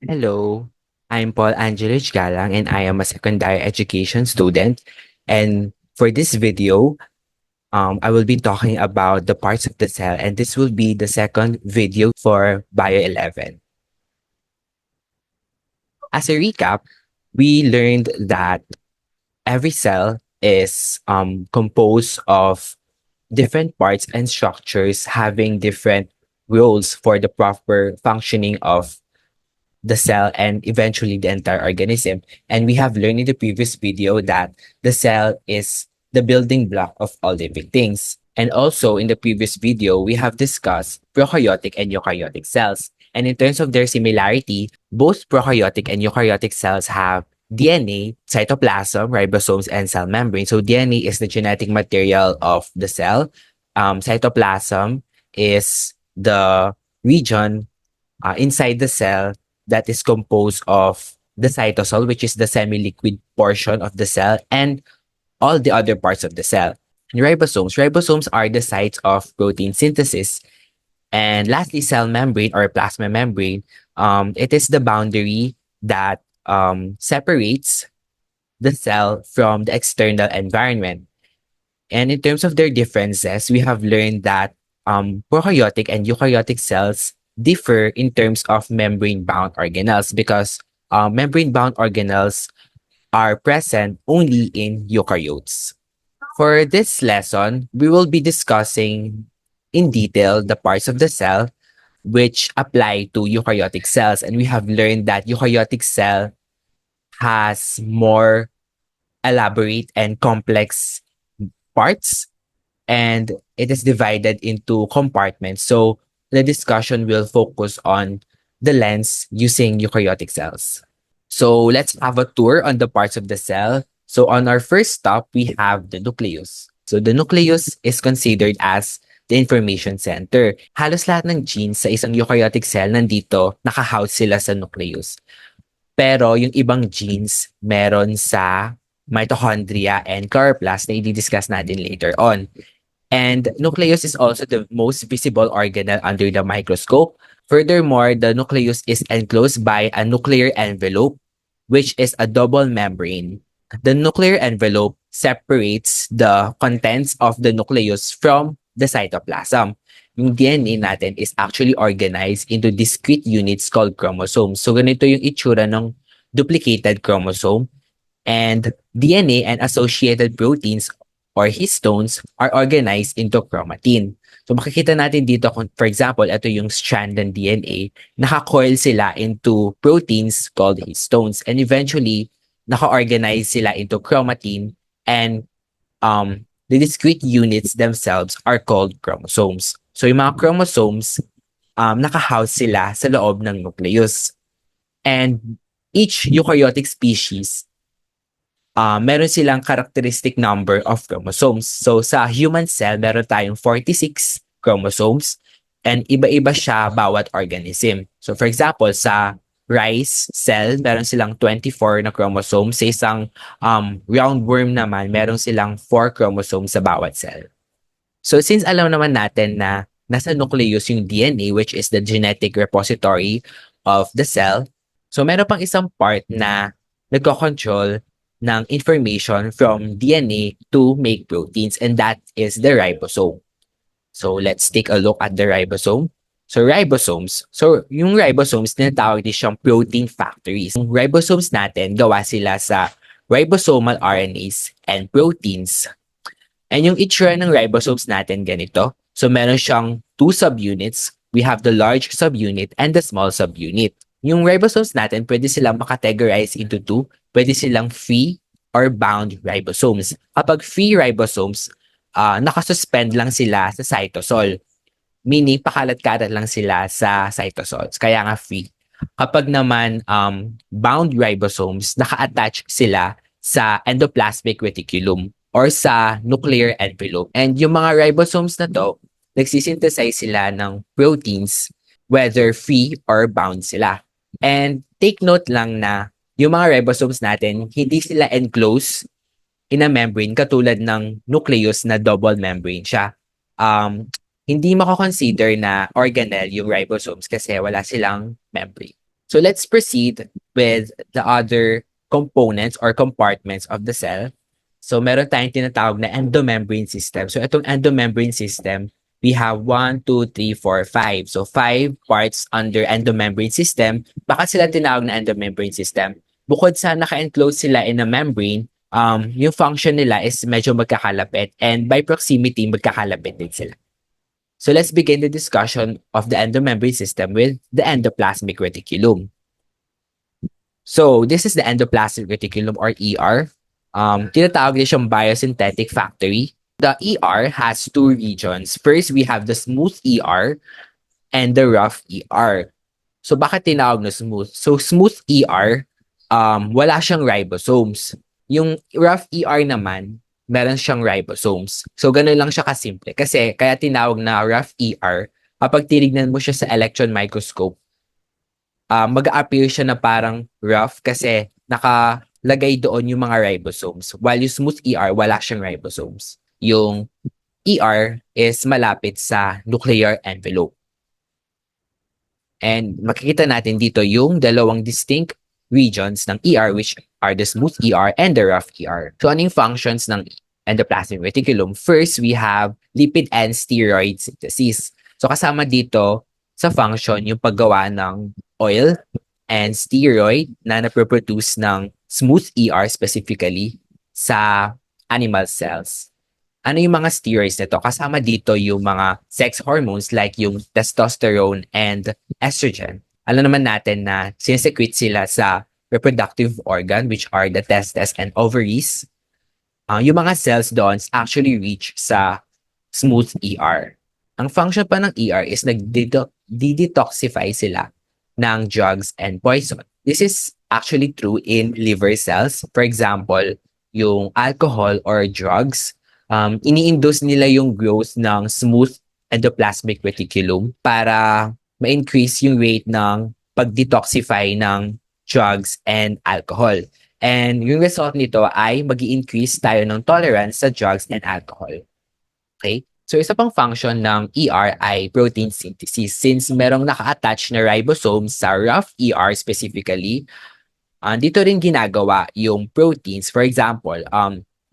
Hello, I'm Paul Angelich Galang and I am a secondary education student. And for this video, I will be talking about the parts of the cell, and this will be the second video for Bio 11. As a recap, we learned that every cell is composed of different parts and structures having different roles for the proper functioning of the cell and eventually the entire organism. And we have learned in the previous video that the cell is the building block of all living things. And also in the previous video, we have discussed prokaryotic and eukaryotic cells. And in terms of their similarity, both prokaryotic and eukaryotic cells have DNA, cytoplasm, ribosomes, and cell membrane. So DNA is the genetic material of the cell. Cytoplasm is the region inside the cell that is composed of the cytosol, which is the semi-liquid portion of the cell, and all the other parts of the cell. And ribosomes are the sites of protein synthesis. And lastly, cell membrane or plasma membrane, it is the boundary that separates the cell from the external environment. And in terms of their differences, we have learned that prokaryotic and eukaryotic cells differ in terms of membrane-bound organelles because membrane-bound organelles are present only in eukaryotes. For this lesson, we will be discussing in detail the parts of the cell which apply to eukaryotic cells. And we have learned that eukaryotic cell has more elaborate and complex parts and it is divided into compartments. So the discussion will focus on the lens using eukaryotic cells. So let's have a tour on the parts of the cell. So on our first stop, we have the nucleus. So the nucleus is considered as the information center. Halos lahat ng genes sa isang eukaryotic cell nandito, nakahouse sila sa nucleus. Pero yung ibang genes meron sa mitochondria and chloroplast na i-discuss natin later on. And nucleus is also the most visible organelle under the microscope. Furthermore, the nucleus is enclosed by a nuclear envelope, which is a double membrane. The nuclear envelope separates the contents of the nucleus from the cytoplasm. Yung DNA natin is actually organized into discrete units called chromosomes. So ganito yung itsura ng duplicated chromosome. And DNA and associated proteins or histones are organized into chromatin. So makikita natin dito kung, for example, ito yung strand ng DNA, naka-coil sila into proteins called histones and eventually naka-organize sila into chromatin and the discrete units themselves are called chromosomes. So yung mga chromosomes, naka-house sila sa loob ng nucleus. And each eukaryotic species meron silang characteristic number of chromosomes. So sa human cell, meron tayong 46 chromosomes and iba-iba siya bawat organism. So for example, sa rice cell, meron silang 24 na chromosomes. Sa isang roundworm naman, meron silang 4 chromosomes sa bawat cell. So since alam naman natin na nasa nucleus yung DNA, which is the genetic repository of the cell, so meron pang isang part na nagko-control ng information from DNA to make proteins, and that is the ribosome. So let's take a look at the ribosome. So ribosomes. So yung ribosomes, tinatawag din siyang protein factories. Yung ribosomes natin, gawa sila sa ribosomal RNAs and proteins. And yung itsura ng ribosomes natin ganito. So meron siyang two subunits. We have the large subunit and the small subunit. Yung ribosomes natin, pwede silang makategorize into two. Pwede silang free or bound ribosomes. Kapag free ribosomes, nakasuspend lang sila sa cytosol. Meaning, pakalat-kalat lang sila sa cytosols. Kaya nga free. Kapag naman bound ribosomes, naka-attach sila sa endoplasmic reticulum or sa nuclear envelope. And yung mga ribosomes na to, nagsisynthesize sila ng proteins whether free or bound sila. And take note lang na yung mga ribosomes natin, hindi sila enclosed in a membrane katulad ng nucleus na double membrane siya. Hindi mako-consider na organelle yung ribosomes kasi wala silang membrane. So let's proceed with the other components or compartments of the cell. So meron tayong tinatawag na endomembrane system. So itong endomembrane system, we have 1, 2, 3, 4, 5. So 5 parts under endomembrane system. Bakit sila tinawag na endomembrane system? Bukod sa naka-enclose sila in a membrane, yung function nila is medyo magkakalapit and by proximity, magkakalapit din sila. So let's begin the discussion of the endomembrane system with the endoplasmic reticulum. So this is the endoplasmic reticulum or ER. Tinatawag din siyang biosynthetic factory. The ER has two regions. First, we have the smooth ER and the rough ER. So bakit tinawag na smooth? So smooth ER, wala siyang ribosomes. Yung rough ER naman, meron siyang ribosomes. So ganun lang siya kasimple. Kasi kaya tinawag na rough ER, kapag tinignan mo siya sa electron microscope, mag-appear siya na parang rough kasi nakalagay doon yung mga ribosomes. While yung smooth ER, wala siyang ribosomes. Yung ER is malapit sa nuclear envelope. And makikita natin dito yung dalawang distinct regions ng ER which are the smooth ER and the rough ER. So anong functions ng endoplasmic reticulum? First, we have lipid and steroid synthesis. So kasama dito sa function yung paggawa ng oil and steroid na naproproduce ng smooth ER specifically sa animal cells. Ano yung mga steroids nito? Kasama dito yung mga sex hormones like yung testosterone and estrogen. Alam naman natin na sinesecrete sila sa reproductive organ which are the testes and ovaries. Yung mga cells doon actually reach sa smooth ER. Ang function pa ng ER is nag-detoxify sila ng drugs and poison. This is actually true in liver cells. For example, yung alcohol or drugs, ini-induce nila yung growth ng smooth endoplasmic reticulum para ma-increase yung rate ng pag-detoxify ng drugs and alcohol. And yung result nito ay mag-i-increase tayo ng tolerance sa drugs and alcohol. Okay? So isa pang function ng ER ay protein synthesis. Since merong naka-attach na ribosome sa rough ER specifically, dito rin ginagawa yung proteins. For example,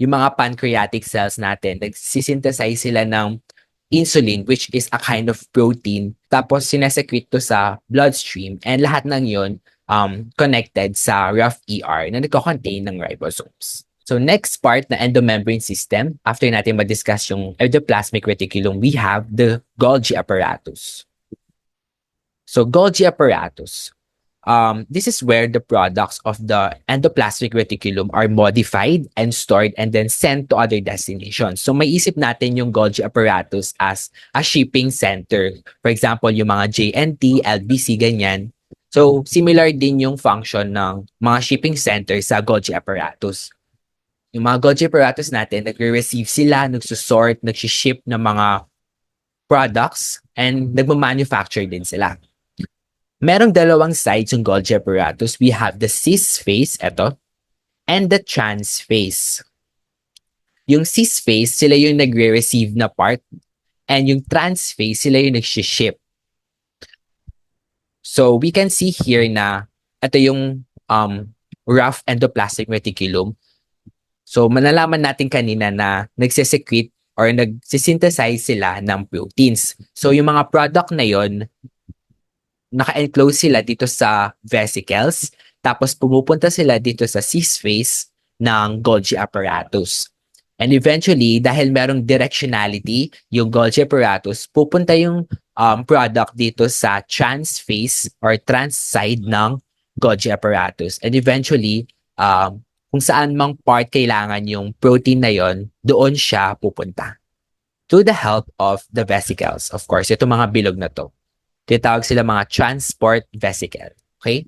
yung mga pancreatic cells natin, nagsisynthesize sila ng insulin which is a kind of protein. Tapos sinesecrete to sa bloodstream and lahat ng yun connected sa rough ER na nagko-contain ng ribosomes. So next part na endomembrane system, after natin ma-discuss yung endoplasmic reticulum, we have the Golgi apparatus. So Golgi apparatus, this is where the products of the endoplasmic reticulum are modified and stored and then sent to other destinations. So may isip natin yung Golgi apparatus as a shipping center. For example, yung mga JNT, LBC, ganyan. So similar din yung function ng mga shipping center sa Golgi apparatus. Yung mga Golgi apparatus natin, nagre-receive sila, nagsusort, nagsiship ng mga products, and nagmamanufacture din sila. Merong dalawang sides yung Golgi apparatus. We have the cis phase, eto, and the trans phase. Yung cis phase, sila yung nagre-receive na part, and yung trans phase, sila yung nagsiship. So we can see here na ito yung rough endoplasmic reticulum. So manalaman natin kanina na nagsisecrete or nagsisynthesize sila ng proteins. So yung mga product na yon, naka-enclose sila dito sa vesicles, tapos pumupunta sila dito sa cis phase ng Golgi apparatus. And eventually, dahil merong directionality, yung Golgi apparatus, pupunta yung product dito sa trans phase or trans side ng Golgi apparatus. And eventually, kung saan mang part kailangan yung protein na yon, doon siya pupunta. To the help of the vesicles. Of course, ito mga bilog na to. Tinatawag sila mga transport vesicle. Okay?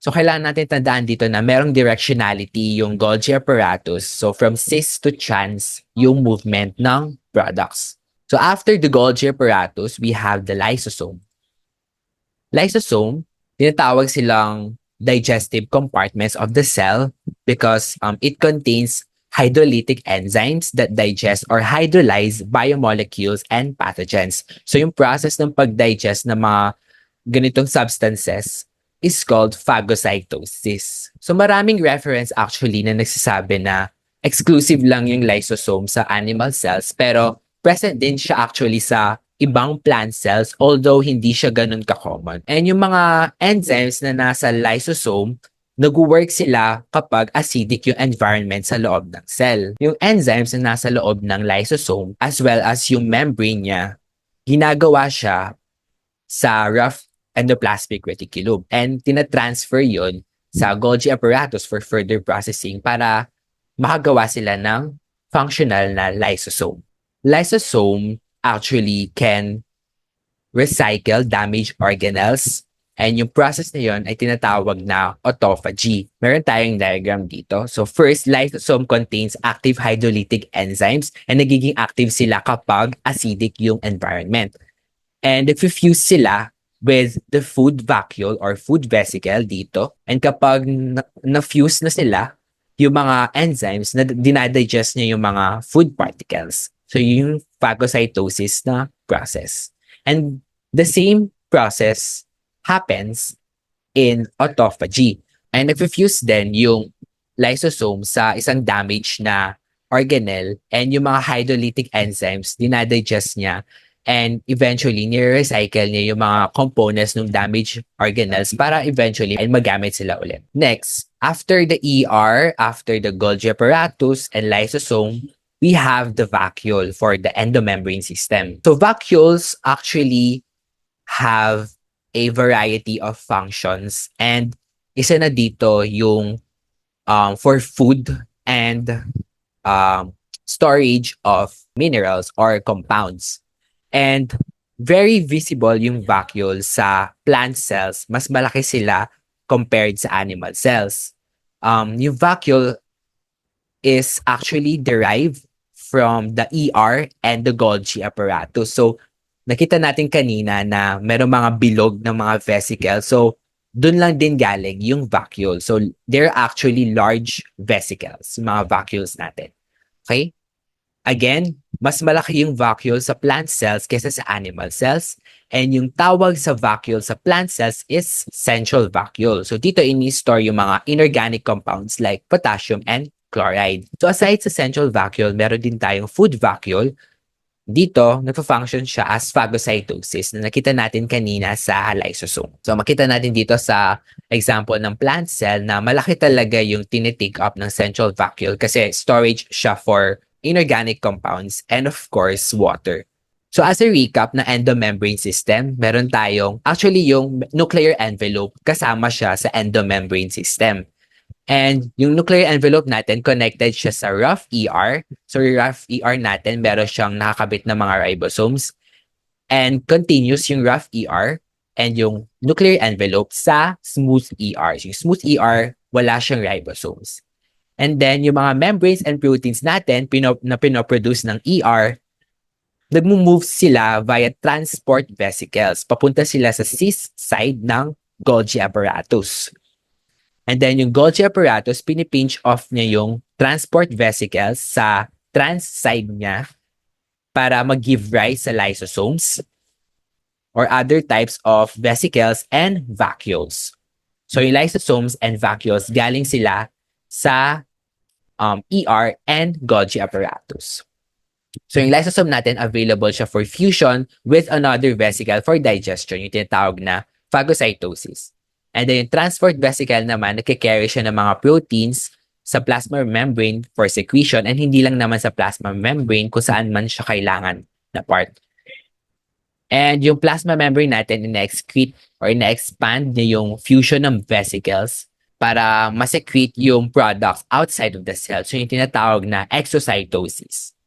So, kailangan natin tandaan dito na merong directionality yung Golgi apparatus. So, from cis to trans, yung movement ng products. So, after the Golgi apparatus, we have the lysosome. Lysosome, tinatawag silang digestive compartments of the cell because it contains hydrolytic enzymes that digest or hydrolyze biomolecules and pathogens. So yung process ng pag-digest ng mga ganitong substances is called phagocytosis. So maraming reference actually na nagsasabi na exclusive lang yung lysosome sa animal cells pero present din siya actually sa ibang plant cells although hindi siya ganun ka-common. And yung mga enzymes na nasa lysosome, nag-work sila kapag acidic yung environment sa loob ng cell. Yung enzymes na nasa loob ng lysosome as well as yung membrane niya, ginagawa siya sa rough endoplasmic reticulum and tinatransfer yon sa Golgi apparatus for further processing para makagawa sila ng functional na lysosome. Lysosome actually can recycle damaged organelles and yung process na yon ay tinatawag na autophagy. Meron tayong diagram dito. So first, lysosome contains active hydrolytic enzymes and nagiging active sila kapag acidic yung environment. And nag-fuse sila with the food vacuole or food vesicle dito. And kapag na-fuse na sila, yung mga enzymes na dinadigest niya yung mga food particles. So yung phagocytosis na process. And the same process happens in autophagy. And nag-fuse din yung lysosome sa isang damaged na organelle and yung mga hydrolytic enzymes dinadigest niya and eventually nire-recycle niya yung mga components ng damaged organelles para eventually ay magamit sila ulit. Next, after the ER, after the Golgi apparatus and lysosome, we have the vacuole for the endomembrane system. So vacuoles actually have a variety of functions and isa na dito yung for food and storage of minerals or compounds. And very visible yung vacuole sa plant cells. Mas malaki sila compared sa animal cells. Yung vacuole is actually derived from the ER and the Golgi apparatus. So, nakita natin kanina na merong mga bilog ng mga vesicles. So, dun lang din galing yung vacuole. So, they're actually large vesicles, yung mga vacuoles natin. Okay? Again, mas malaki yung vacuole sa plant cells kaysa sa animal cells. And yung tawag sa vacuole sa plant cells is central vacuole. So dito ini-store yung mga inorganic compounds like potassium and chloride. So aside sa central vacuole, meron din tayong food vacuole. Dito, nagpa-function siya as phagocytosis na nakita natin kanina sa lysosome. So makita natin dito sa example ng plant cell na malaki talaga yung tinitake up ng central vacuole kasi storage siya for inorganic compounds and of course, water. So as a recap na endomembrane system, meron tayong actually yung nuclear envelope kasama siya sa endomembrane system. And yung nuclear envelope natin, connected siya sa rough ER. So yung rough ER natin, meron siyang nakakabit na mga ribosomes. And continuous yung rough ER and yung nuclear envelope sa smooth ER. So yung smooth ER, wala siyang ribosomes. And then yung mga membranes and proteins natin na pinoproduce ng ER, nagmo-move sila via transport vesicles. Papunta sila sa cis side ng Golgi apparatus. And then yung Golgi apparatus, pinipinch off niya yung transport vesicles sa trans side niya para mag-give rise sa lysosomes or other types of vesicles and vacuoles. So yung lysosomes and vacuoles, galing sila sa ER and Golgi apparatus. So yung lysosome natin, available siya for fusion with another vesicle for digestion, yung tinatawag na phagocytosis. And then yung transport vesicle naman, nagkikarry siya ng mga proteins sa plasma membrane for secretion and hindi lang naman sa plasma membrane kung saan man siya kailangan na part. And yung plasma membrane natin, ina-excrete or ina-expand niya yung fusion ng vesicles para ma-secrete yung products outside of the cell. So yung tinatawag na exocytosis.